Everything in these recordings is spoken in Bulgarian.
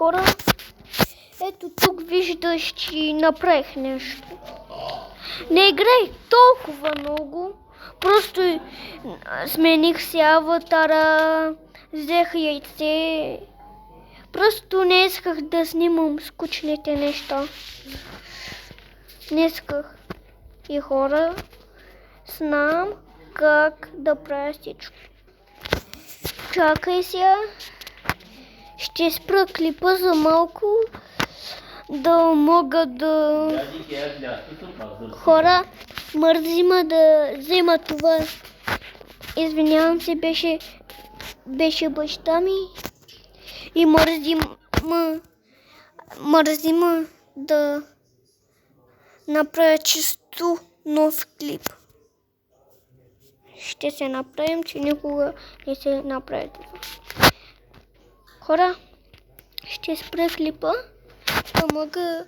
хора. Ето тук виждаш, че направих нещо. Не играй толкова много. Просто смених си аватара, взех яйце. Просто не исках да снимам скучните неща. Не исках. И хора, знам как да правя всичко. Чакай сега. Ще спра клипа за малко, да мога да... Хора, мързима да взема това. Извинявам се, беше баща ми. И мързима да направя чисто нов клип. Ще се направим, че никога не се направи това. Хора, ще спра клипа, да мога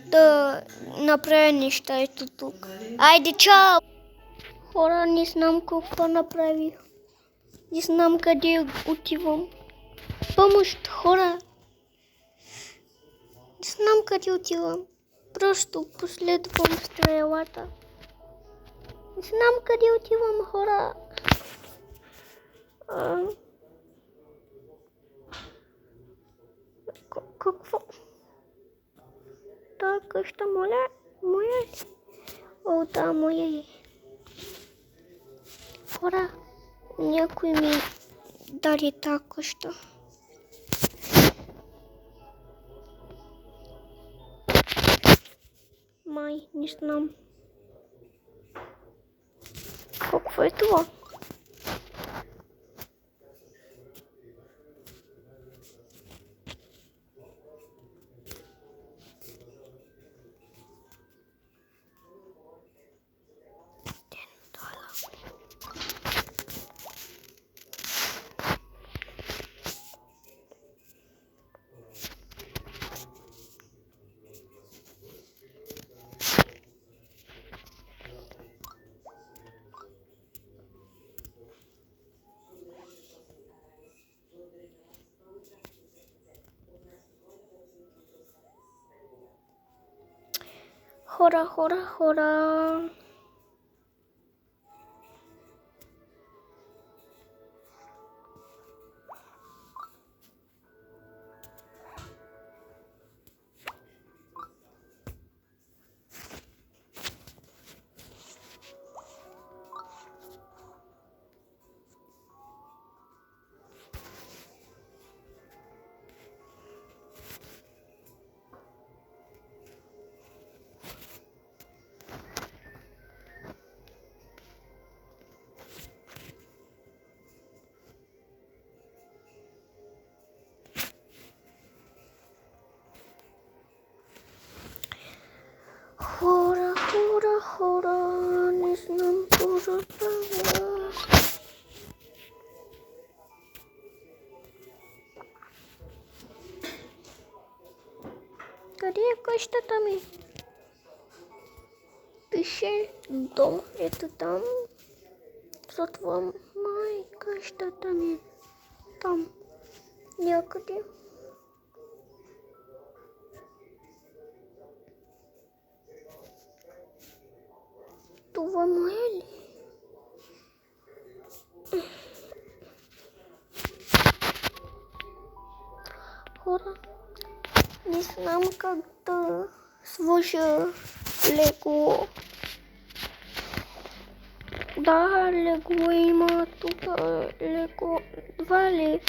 да направя неща ето тук. Айде, чао! Хора, не знам какво направих. Не знам къде отивам. Помощ, хора! Не знам къде отивам. Просто последвам стрелата. Не знам къде отивам, хора. Какво? Та къща моя ли? О, да, моя е. Хора, някой ми даде тази къща. Май, не знам. Какво е това? Хора. Хора, не знам какво да правя. Къде е къщата ми? Пише дом, ето там. Затова май къщата ми е там. Някъде. Това моя ли? Хора, не знам как да сложа лего. Да, лего има тук. Лего. Два ли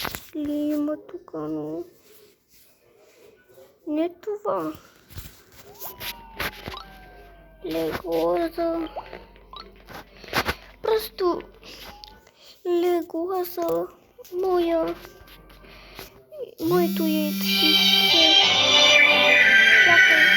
има тук, но не това. Лего за... Просто лего за моето яйце.